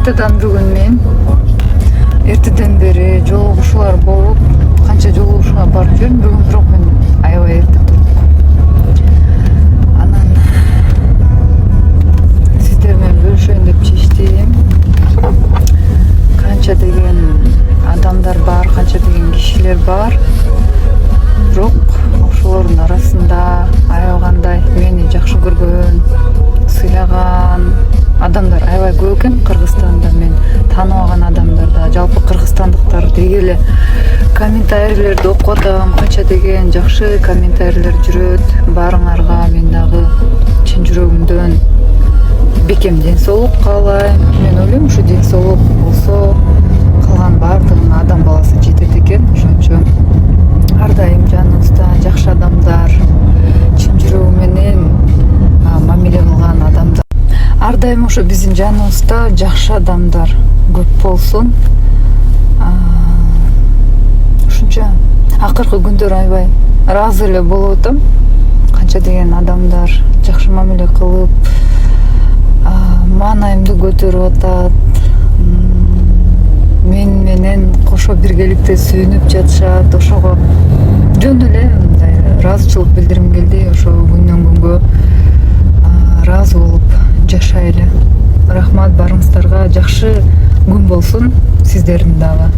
кайтадан бүгүн мен эртеден бери жолугушуулар болуп канча жолугушууга барып жүрдүм. Бүгүн бирок мен аябай эрте турдум. Анан сиздер менен бөлүшөйүн деп чечтим. Канча деген адамдар бар, канча деген кишилер бар. Бирок ошолордун арасында аябагандай мени жакшы көргөн, сыйлаган адамдар аябай көп экен. Кыргызстанда мен тааныбаган адамдар да, жалпы кыргызстандыктар деги эле комментарийлерди окуп атам. Канча деген жакшы комментарийлер жүрөт. Баарыңарга мен дагы чын жүрөгүмдөн бекем ден соолук каалайм. Мен ойлойм, ушу ден соолук болсо калган баардыгына адам баласы жетет экен. Ошон үчүн ар дайым жаныбызда жакшы адамдар, чын жүрөгү менен мамиле кылган адамдар, ар дайым ошо биздин жаныбызда жакшы адамдар көп болсун. Ушунча акыркы күндөр аябай ыраазы эле болуп атам. Канча деген адамдар жакшы мамиле кылып, маанайымды көтөрүп атат. Мен менен кошо биргеликте сүйүнүп жатышат. Ошого жөн эле мындай ыраазычылык билдиргим келди. Ошо күндөн күнгө ыраазы болуп жашайлы. Рахмат баарыңыздарга. Жакшы күн болсун сиздердин дагы.